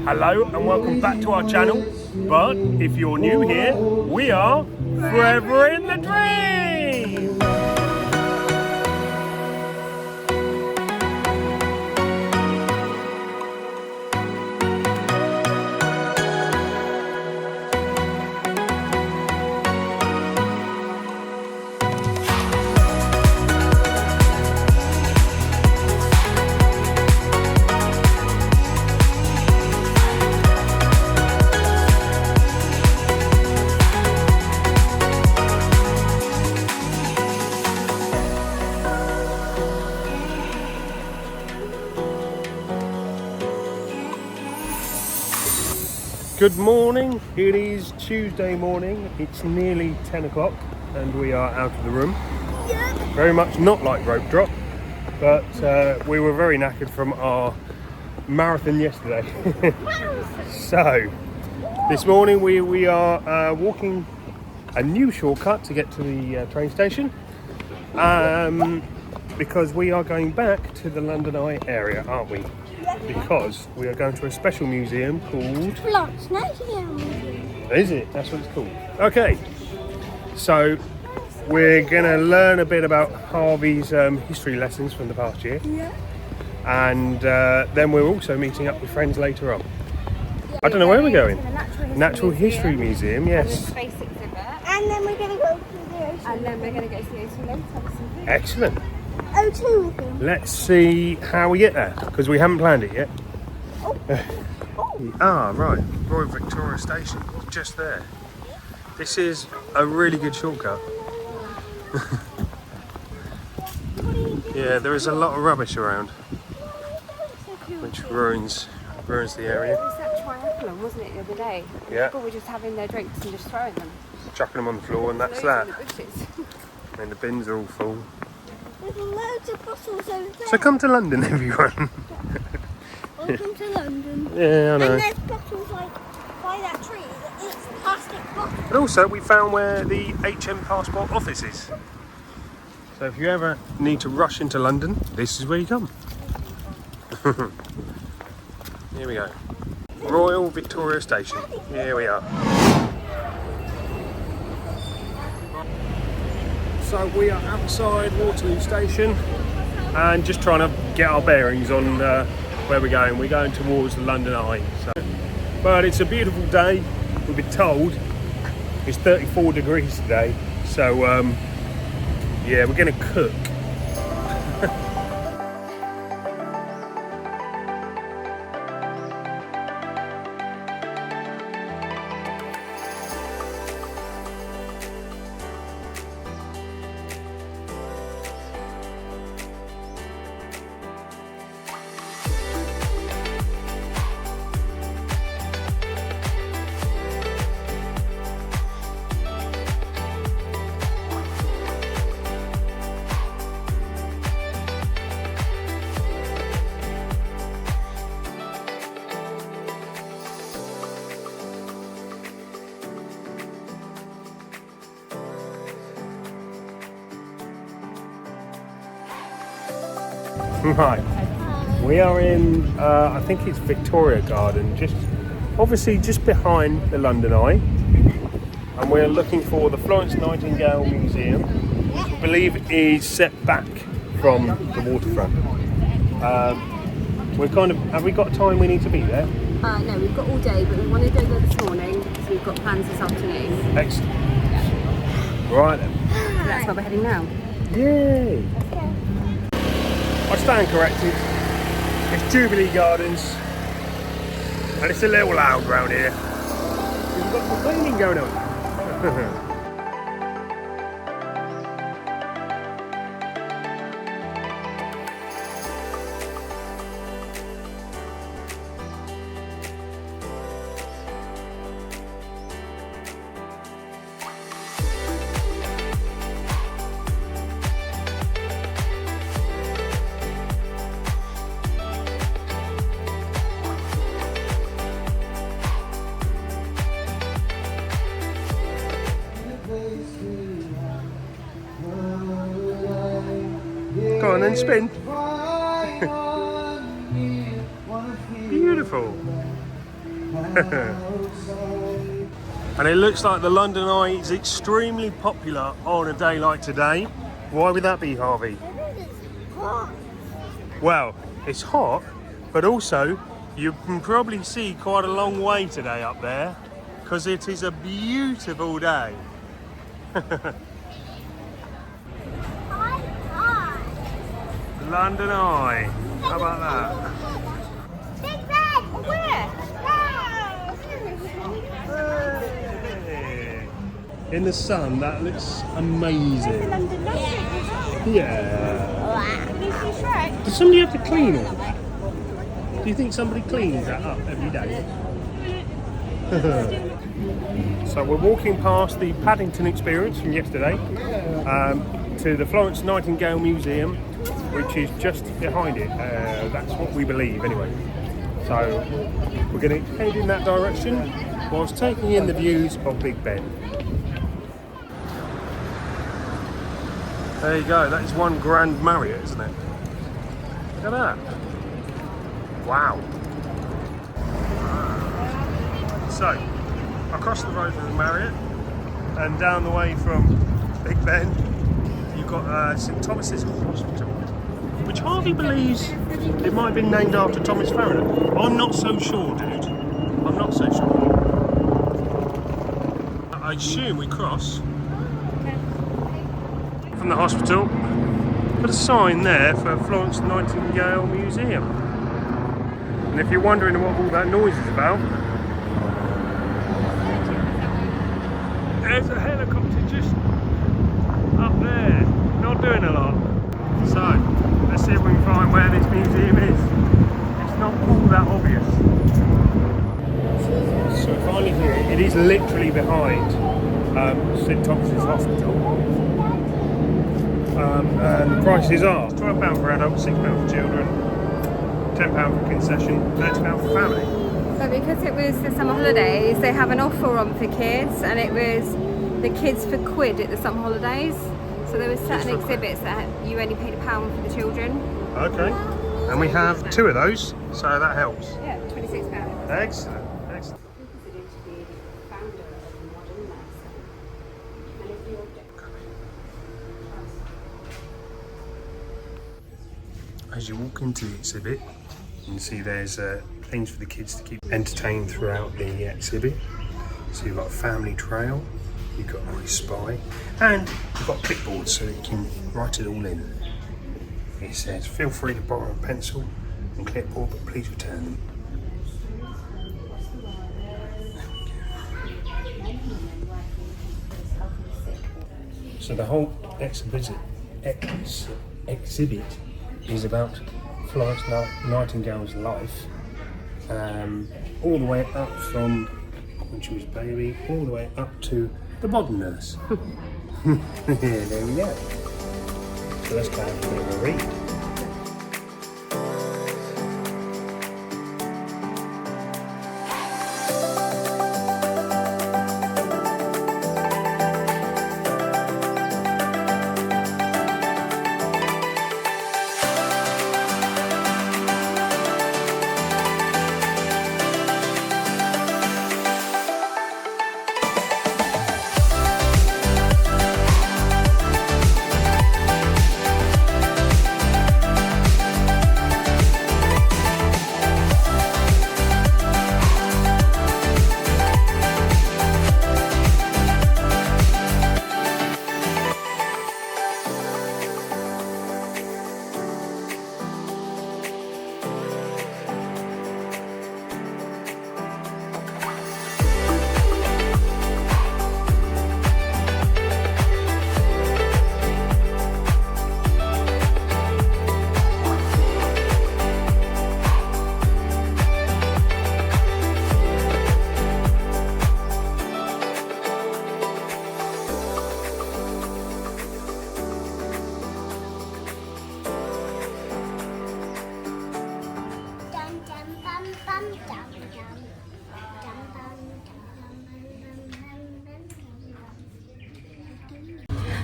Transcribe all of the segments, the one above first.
Hello and welcome back to our channel, but if you're new here, we are Forever in the Dream! Good morning, it is Tuesday morning, it's nearly 10 o'clock and we are out of the room. Very much not like rope drop, but we were very knackered from our marathon yesterday. So, this morning we are walking a new shortcut to get to the train station because we are going back to the London Eye area, aren't we? Because we are going to a special museum called Florence-Nightingale-Museum. Is it? That's what it's called. Okay, so we're going to learn a bit about Harvey's history lessons from the past year. Yeah. And then we're also meeting up with friends later on. I don't know where we're going. Natural History Museum, yes. And the space exhibit. And then we're going to go to the O2. And then we're going to go to the O2 later. Have some food. Excellent. O2 with them. Let's see how we get there, because we haven't planned it yet. Right. Royal Victoria Station, just there. This is a really good shortcut. Yeah, there is a lot of rubbish around, which ruins the area. It was that triathlon, wasn't it, the other day? Yeah. People were just having their drinks and just throwing them. Chucking them on the floor, and that's Loads that. in the bushes. And the bins are all full. There's loads of bottles over there. So come to London, everyone. Welcome to London. Yeah, I know. And there's bottles like by that tree. It's plastic bottles. And also, we found where the HM Passport office is. So if you ever need to rush into London, this is where you come. Here we go. Royal Victoria Station. Here we are. So we are outside Waterloo Station and just trying to get our bearings on where we're going. We're going towards the London Eye. But it's a beautiful day. We've been told it's 34 degrees today. So yeah, we're going to cook. Right, we are in, I think it's Victoria Gardens, obviously just behind the London Eye, and we're looking for the Florence-Nightingale-Museum, which I believe is set back from the waterfront. Have we got time we need to be there? No, we've got all day, but we want to go there this morning because we've got plans this afternoon. Excellent. Right then. So that's where we're heading now. Yay! I stand corrected. It's Jubilee Gardens, and it's a little loud around here. We've got some cleaning going on. Go on then, spin. Beautiful. And it looks like the London Eye is extremely popular on a day like today. Why would that be, Harvey? It's hot. Well, it's hot, but also you can probably see quite a long way today up there because it is a beautiful day. London Eye. How about that? BigBen! Where? Hey. In the sun, that looks amazing. Yeah. Does somebody have to clean all that? Do you think somebody cleans that up every day? So we're walking past the Paddington experience from yesterday to the Florence-Nightingale-Museum, which is just behind it. That's what we believe anyway. So we're going to head in that direction whilst taking in the views of BigBen. There you go, that is one Grand Marriott, isn't it? Look at that. Wow. So, across the road from the Marriott and down the way from BigBen, you've got St Thomas's Hospital, which Harvey believes it might have been named after Thomas Farragut. I'm not so sure, dude. I'm not so sure. I assume we cross from the hospital. Put a sign there for Florence-Nightingale-Museum. And if you're wondering what all that noise is about, there's a helicopter just up there, not doing a lot. So, let's see if we can find where this museum is. It's not all that obvious. So finally here, it is literally behind St Thomas's Hospital. And the prices are £12 for adults, £6 for children, £10 for concession, £30 for family. So because it was the summer holidays, they have an offer on for kids, and it was the kids for £1 at the summer holidays. So there were certain exhibits that you only paid £1 for the children. Okay, and we have 2 of those, so that helps. Yeah, £26. Excellent, excellent. As you walk into the exhibit, you can see there's things for the kids to keep entertained throughout the exhibit. So you've got a family trail, you've got I Spy, and you've got clipboards so that you can write it all in. It says, feel free to borrow a pencil and clipboard, but please return them. So the whole exhibit is about Florence Nightingale's life, all the way up from when she was a baby, all the way up to the modern nurse. There we go. So let's go have a bit of a read.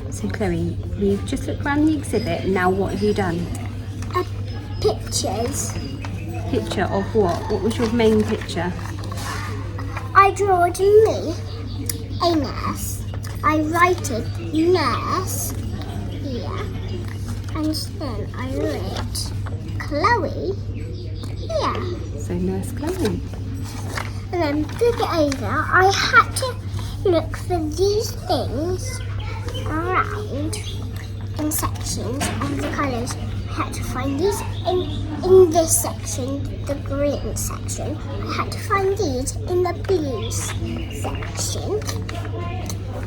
So Chloe, we've just looked around the exhibit. Now what have you done? Pictures. Picture of what? What was your main picture? I drawed me a nurse. I wrote nurse here. And then I wrote Chloe here. So Nurse Chloe. And then flip it over. I had to look for these things around in sections of the colours. I had to find these in this section, the green section. I had to find these in the blue section.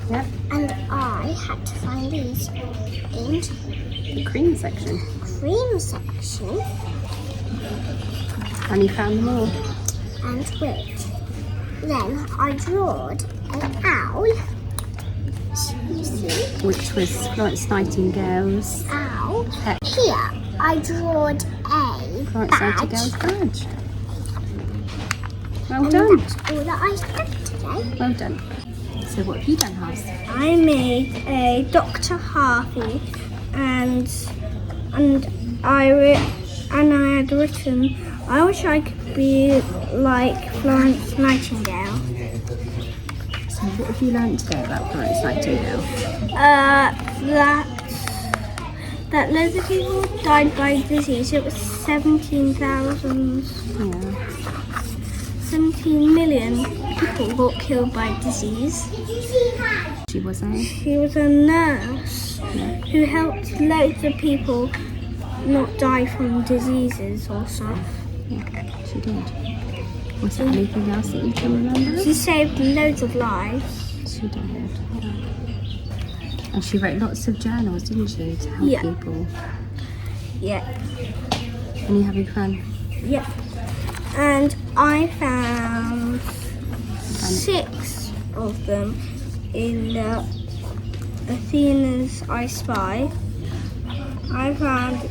Yep. And I had to find these in The cream section. cream section. And you found them all. And wait. Then I drawed an owl. You see? Which was Florence-Nightingale's Owl. pet. Here I drawed a Florence-Nightingale's badge. badge. Well And done. that's all that I spent today. Well done. So what have you done, House? I made a Dr. Harvey and I had written, I wish I could be like Florence Nightingale. So what have you learned today about Florence-Nightingale? That loads of people died by disease. It was 17,000. Yeah. 17 million people got killed by disease. She was a... She was a nurse who helped loads of people not die from diseases or stuff. Yeah, she did. Was there anything else that you can remember? She saved loads of lives. She did. Yeah. And she wrote lots of journals, didn't she, to help Yeah. people? Yeah, And you having fun? yeah. And I found 6 of them in Athena's I Spy. I found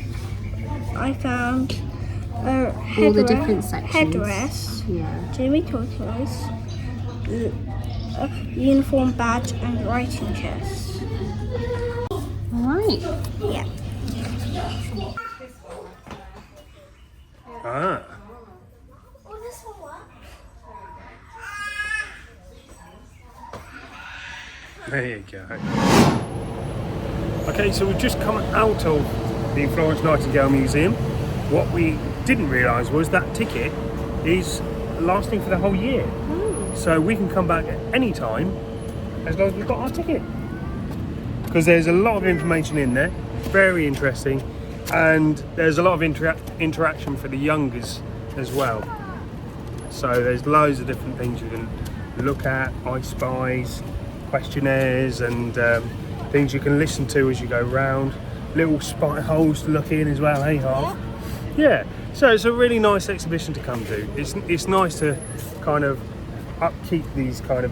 a All the different sections. headdress, Yeah. Jimmy Tortoise, a uniform badge, and writing chest. Alright. Yeah. Ah. Oh, this one what? There you go. Okay, so we've just come out of the Florence Nightingale Museum. What we didn't realise was that ticket is lasting for the whole year. So we can come back at any time as long as we've got our ticket. Because there's a lot of information in there, very interesting, and there's a lot of interaction for the youngers as well. So there's loads of different things you can look at, I Spies, questionnaires, and things you can listen to as you go round. Little spy holes to look in as well, hey Harv? Yeah, so it's a really nice exhibition to come to. It's nice to kind of upkeep these kind of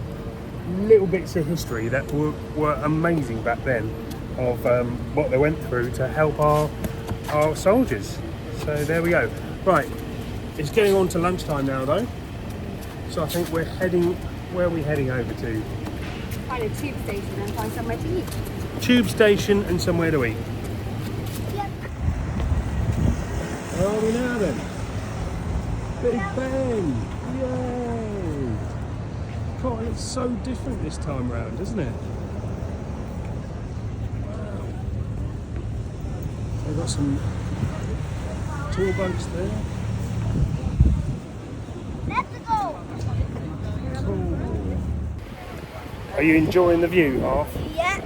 little bits of history that were amazing back then, of what they went through to help our soldiers. So there we go. Right, it's getting on to lunchtime now though, so I think we're heading, where are we heading over to? Find a tube station and find somewhere to eat. Tube station and somewhere to eat. Yep. Where are we now then? BigBen! Yay! God, it looks so different this time round, doesn't it? Wow. They've got some tour boats there. Let's go. Cool. Are you enjoying the view, Harv? Yeah.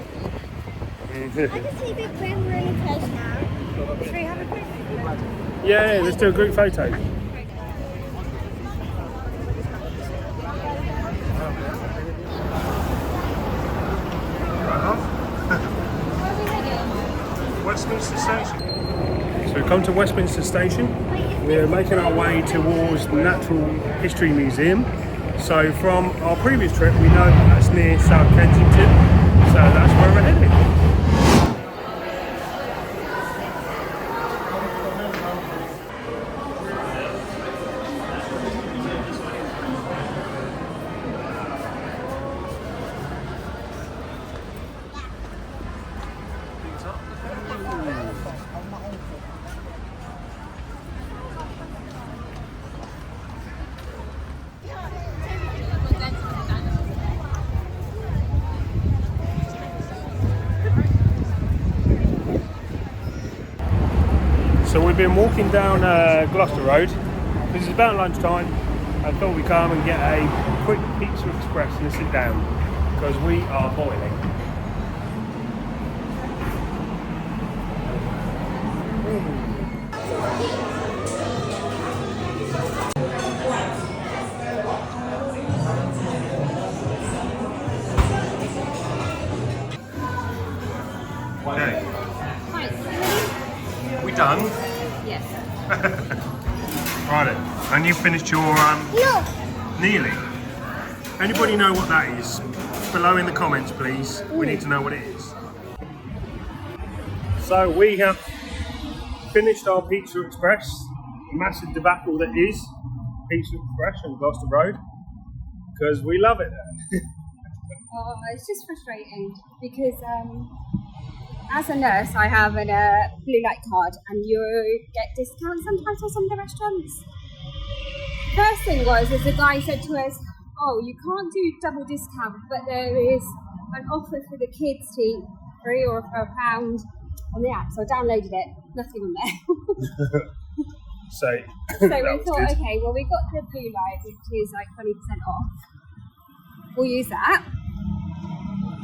I can see BigBen really close now. Should we have a quick photo? Yeah, let's do a group photo. Westminster Station. So we've come to Westminster Station. We're making our way towards the Natural History Museum. So from our previous trip, we know that's near South Kensington. So that's where we're heading. we've been walking down Gloucester Road. This is about lunchtime. I thought we'd come and get a quick pizza express and sit down because we are boiling. Okay. We done? Yes. Right then. And you finished your No. nearly. Anybody know what that is? Below in the comments, please. We need to know what it is. So we have finished our Pizza Express. Massive debacle that is Pizza Express on Gloucester Road because we love it there. Oh, it's just frustrating because as a nurse, I have a blue light card, and you get discounts sometimes for some of the restaurants. First thing was, the guy said to us, "Oh, you can't do double discount, but there is an offer for the kids to eat free or for £1 on the app." So I downloaded it. Nothing on there. So So we thought, okay, well, we got the blue light, which is like 20% off. We'll use that.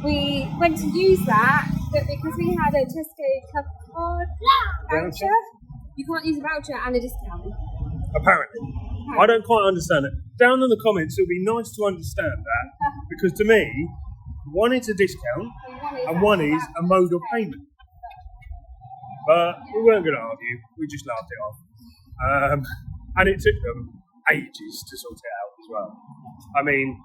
We went to use that, but because we had a Tesco Club card voucher, you can't use a voucher and a discount. Apparently. I don't quite understand it. Down in the comments, it would be nice to understand that because to me, one is a discount and one is a mode of payment. But we weren't going to argue. We just laughed it off. And it took them ages to sort it out as well. I mean...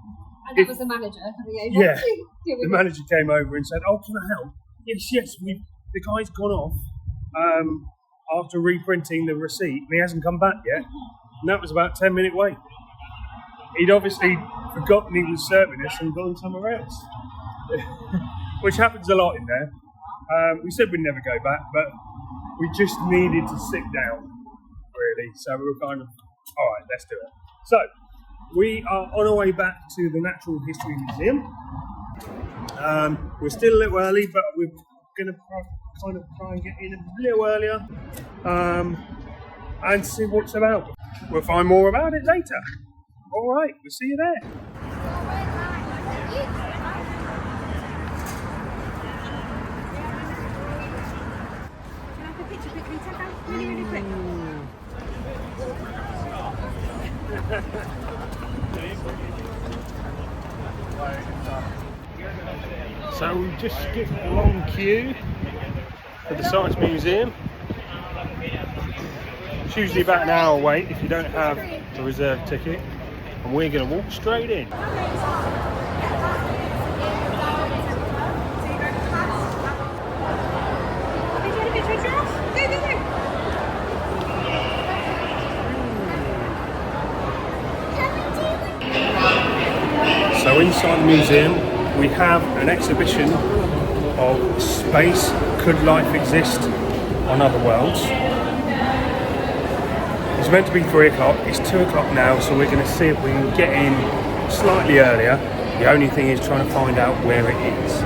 And that was the manager coming over. Yeah. The manager came over and said, "Oh, can I help?" Yes. The guy's gone off after reprinting the receipt and he hasn't come back yet. And that was about a 10-minute wait. He'd obviously forgotten he was serving us and gone somewhere else. Which happens a lot in there. We said we'd never go back, but we just needed to sit down, really. So we were kind of, all right, let's do it. So, we are on our way back to the Natural History Museum. We're still a little early, but we're going to kind of try and get in a little earlier and see what it's about. We'll find more about it later. All right, we'll see you there. Can I have a picture quickly? Take out really quick. So we just skipped a long queue for the Science Museum. It's usually about an hour wait if you don't have a reserved ticket, and we're going to walk straight in. So inside the museum we have an exhibition of space, could life exist on other worlds? It's meant to be 3 o'clock, it's 2 o'clock now, so we're going to see if we can get in slightly earlier. The only thing is trying to find out where it is.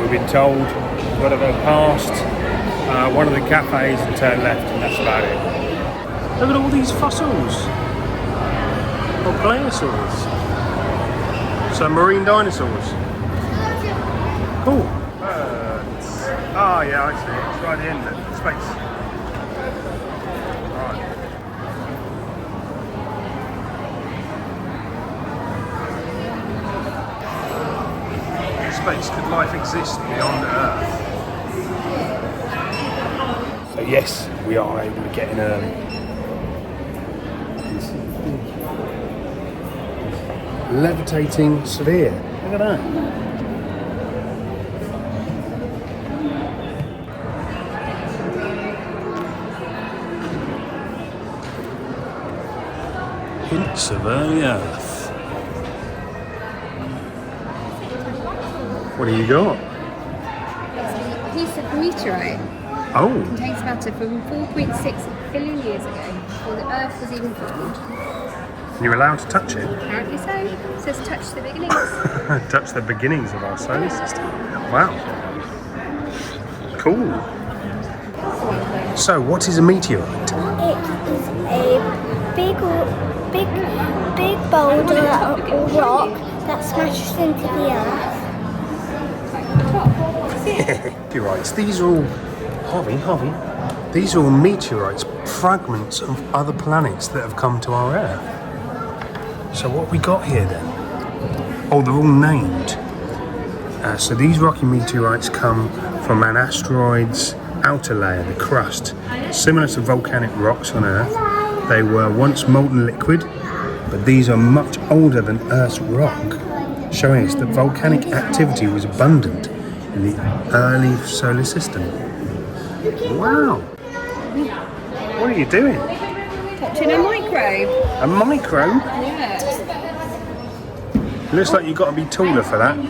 We've been told we've got to go past one of the cafes and turn left, and that's about it. Look at all these fossils, or pliosaurs. So marine dinosaurs. Cool. Birds. Ah, yeah, I see. It's right at the end of the space. Right. Space, could life exist beyond Earth? So yes, we are able to get in early. Levitating sphere. Look at that. Hints of early Earth. What do you got? It's a piece of meteorite. Oh. It contains matter from 4.6 billion years ago, before the Earth was even formed. You're allowed to touch it? Apparently so. It says touch the beginnings. Touch the beginnings of our solar system. Wow. Cool. So, what is a meteorite? big boulder or rock that smashes into the earth. Meteorites. These are all, Harvey. These are all meteorites, fragments of other planets that have come to our Earth. So what have we got here then? Oh, they're all named. So these rocky meteorites come from an asteroid's outer layer, the crust. Similar to volcanic rocks on Earth, they were once molten liquid, but these are much older than Earth's rock, showing us that volcanic activity was abundant in the early solar system. Wow! What are you doing? Touching a microbe. A microbe? Yeah. Looks like you've got to be taller for that. Oh,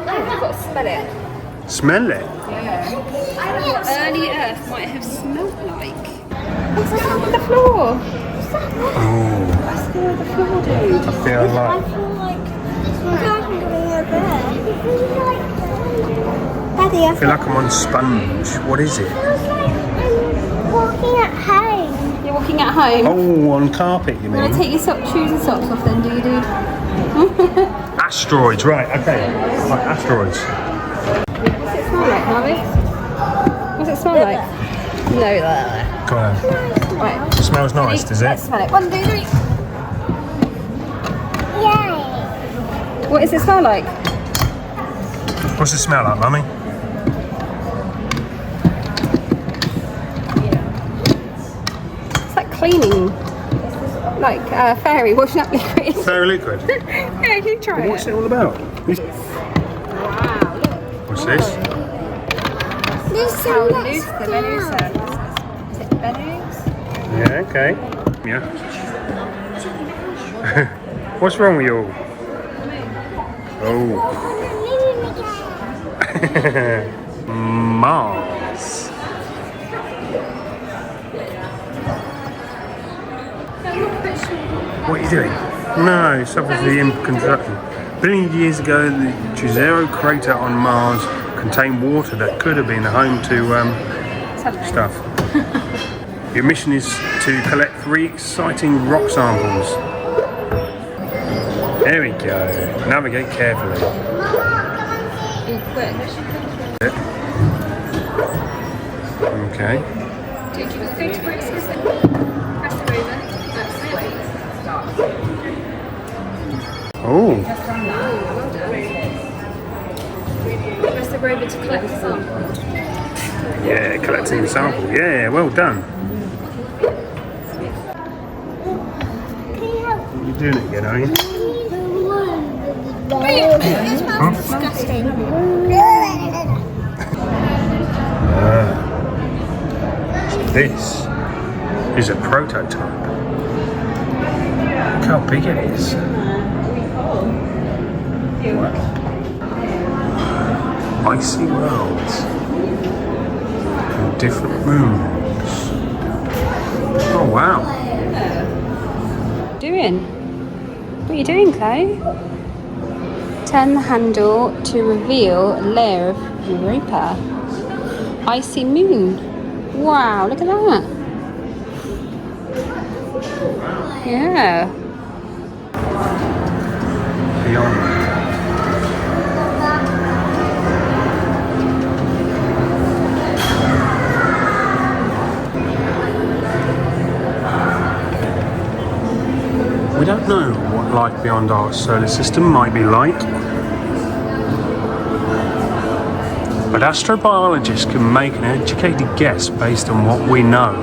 I've got to smell it. Smell it? Yeah. What early Earth might have smelled like. What's that on the floor? Oh, What's the floor doing? I feel like... I'm going over there. Daddy, I feel like I'm on sponge. What is it? I'm walking at home. You're walking at home? Oh, on carpet you You want mean? to take your shoes and socks off then, do you, dude? Asteroids, right, okay. Right, asteroids. What's it smell like, Harvey? What's it smell like? No. Go on. Right. It smells nice, does Let's it? smell it. 1, 2, 3. Yay! What does it smell like? What's it smell like, Mummy? It's like cleaning. Like fairy washing up liquid. Fairy liquid. Yeah, you try What's it. it all about? Wow, look. What's this? There's How some loose the menus are. Is it menus? Yeah, okay. Yeah. What's wrong with you all? Oh. Mars. What are you doing? No, it's obviously in construction. Billions of years ago, the Jezero crater on Mars contained water that could have been home to stuff. Your mission is to collect 3 exciting rock samples. There we go. Navigate carefully. Okay. Did you want to go to where it says it? Press it over. That's it. Oh. Press the rover to collect the sample. Yeah, collecting the sample. Yeah, well done. You're doing it again, are you? It smells disgusting. So this is a prototype. Look how big it is. Icy worlds and different moons. Oh wow. Doing? What are you doing, Chloe? Turn the handle to reveal a layer of Europa. Icy moon. Wow, look at that. Yeah. Beyond. We don't know what life beyond our solar system might be like, but astrobiologists can make an educated guess based on what we know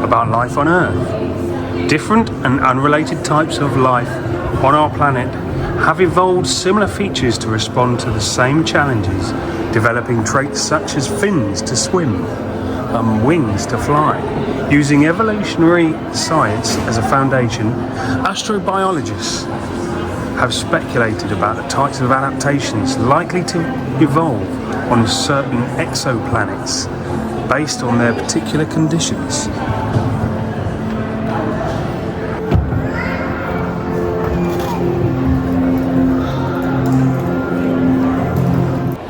about life on Earth. Different and unrelated types of life on our planet have evolved similar features to respond to the same challenges, developing traits such as fins to swim, wings to fly. Using evolutionary science as a foundation, astrobiologists have speculated about the types of adaptations likely to evolve on certain exoplanets based on their particular conditions.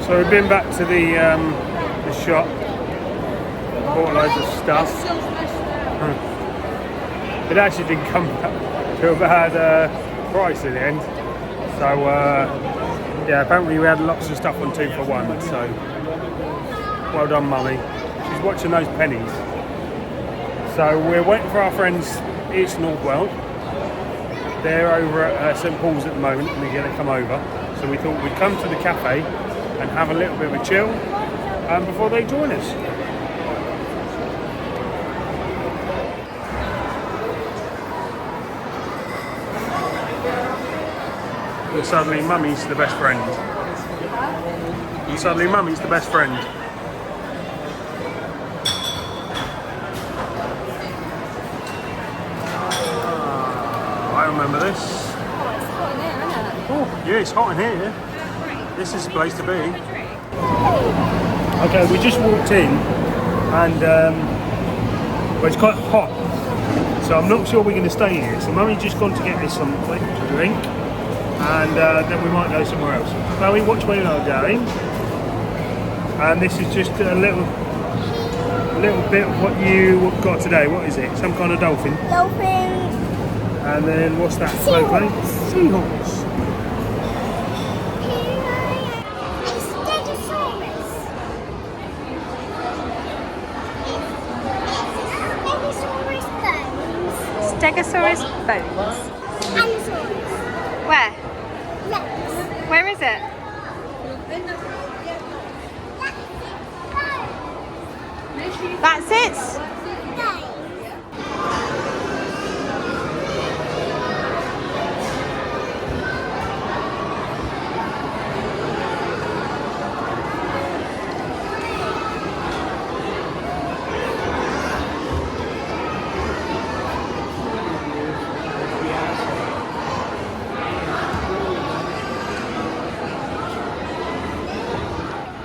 So we've been back to the shop, bought loads of stuff. it actually didn't come to a bad price in the end. So yeah, apparently we had lots of stuff on 2 for 1. So well done, Mummy. She's watching those pennies. So we're waiting for our friends It's Northwell. They're over at St Paul's at the moment and they're going to come over. So we thought we'd come to the cafe and have a little bit of a chill before they join us. And suddenly Mummy's the best friend. And suddenly Mummy's the best friend. I remember this. Oh, yeah, it's hot in here. This is the place to be. Okay, we just walked in and well, it's quite hot. So I'm not sure we're going to stay here. So Mummy's just gone to get us something to drink and then we might go somewhere else. Chloe, watch where you're going. And this is just a little bit of what you got today. What is it? Some kind of dolphin? Dolphin. And then what's that? Seahorse. Seahorse. Stegosaurus bones. Dinosaurs. Where? Rex. Where is it? That's it?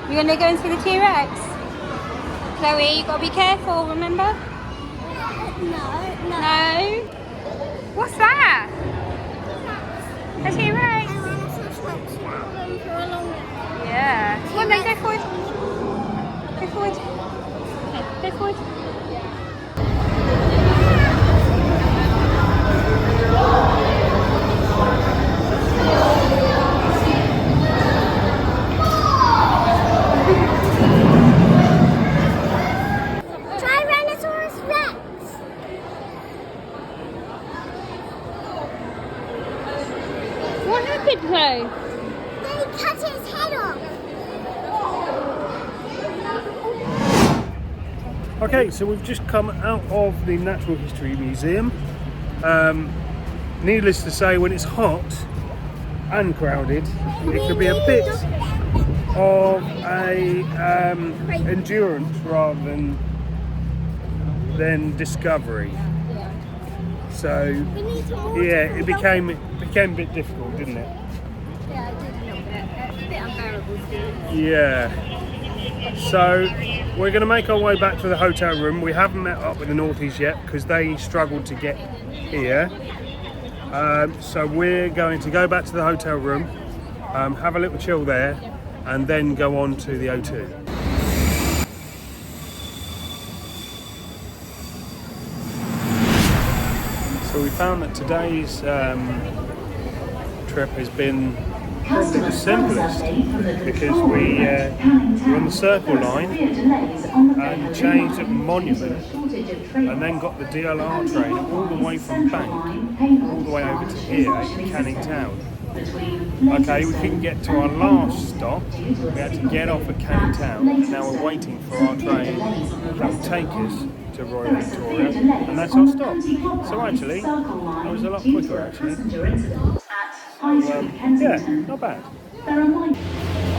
You're gonna go and see the T-Rex? Chloe, you gotta be careful, remember? No. No? What's that? A T-Rex? Yeah. Come on then, go forward. Go forward. Okay, go forward. Tyrannosaurus Rex. What happened, Chloe? They cut his head off. Okay, so we've just come out of the Natural History Museum. Needless to say, when it's hot and crowded, it could be a bit of a endurance rather than discovery. So yeah, it became a bit difficult, didn't it? Yeah, it did a little bit. A bit unbearable still. Yeah. So we're going to make our way back to the hotel room. We haven't met up with the Northies yet because they struggled to get here. So we're going to go back to the hotel room, have a little chill there, and then go on to the O2. So we found that today's trip has been probably the simplest because we were on the Circle Line and changed at Monument and then got the DLR train all the way from Bank all the way over to here in Canning Town. Okay, we couldn't get to our last stop. We had to get off at Canning Town and now we're waiting for our train that will take us to Royal Victoria, and that's our stop. So actually, that was a lot quicker actually. Yeah, not bad.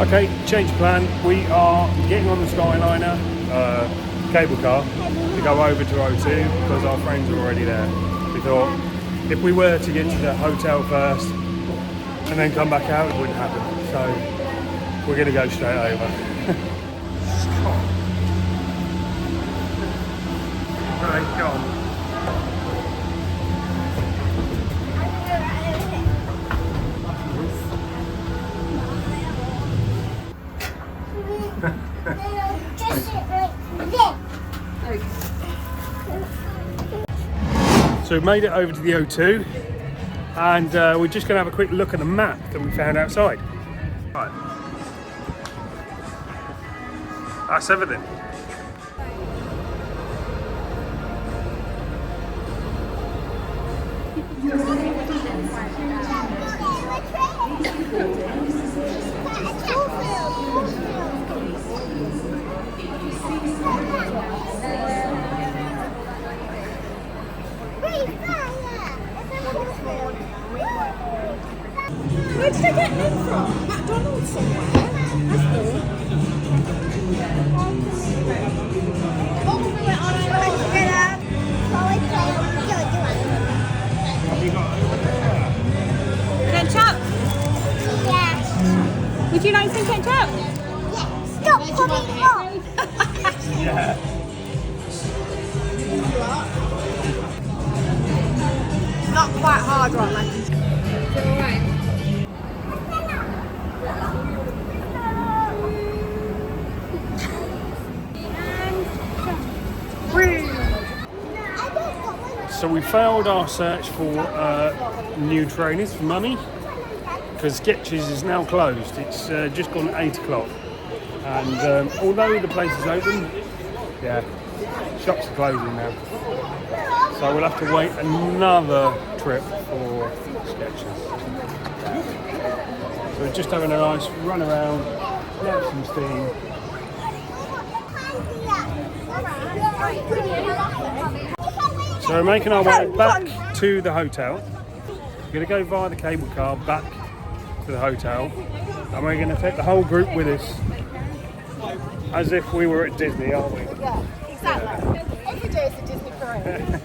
Okay, change plan. We are getting on the Skyliner cable car to go over to O2 because our friends are already there. We thought if we were to get to the hotel first and then come back out, it wouldn't happen. So we're going to go straight over. Right, go on. Just like this. So we made it over to the O2 and we're just going to have a quick look at the map that we found outside. Right. That's everything. Where did I get them from? McDonald's somewhere? Ketchup? Yes. Would you like some ketchup? Stop coming up. Yeah. Not quite hard, right, man? Alright. So we failed our search for new trainers for Mummy because Skechers is now closed. It's just gone 8 o'clock, and although the place is open, yeah, shops are closing now. So we'll have to wait another trip for Skechers. So we're just having a nice run around, let some steam. So we're making our way back to the hotel. We're going to go via the cable car back to the hotel, and we're going to take the whole group with us, as if we were at Disney, aren't we? Yeah, exactly. Every day is a Disney parade.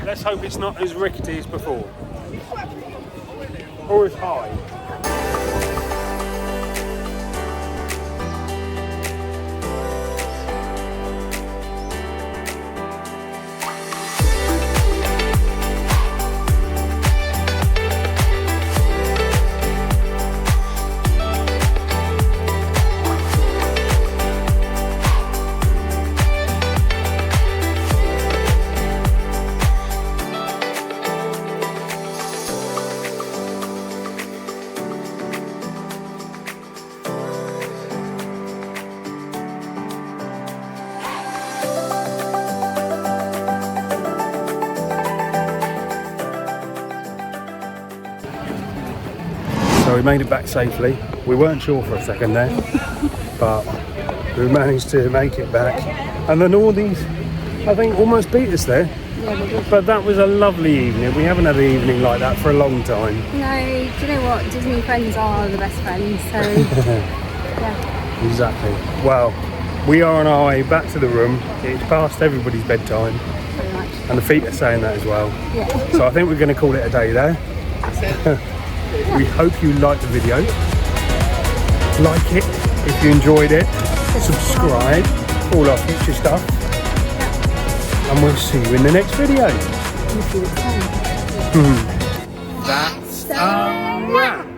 Let's hope it's not as rickety as before, or as high. So we made it back safely. We weren't sure for a second there, but we managed to make it back. And then all these, I think, almost beat us there. But that was a lovely evening. We haven't had an evening like that for a long time. No, do you know what? Disney friends are the best friends, so yeah. Exactly. Well, we are on our way back to the room. It's past everybody's bedtime. Pretty much. And the feet are saying that as well. Yeah. So I think we're going to call it a day there. We hope you liked the video. Like it if you enjoyed it. Subscribe for all our future stuff. And we'll see you in the next video. That's a wrap.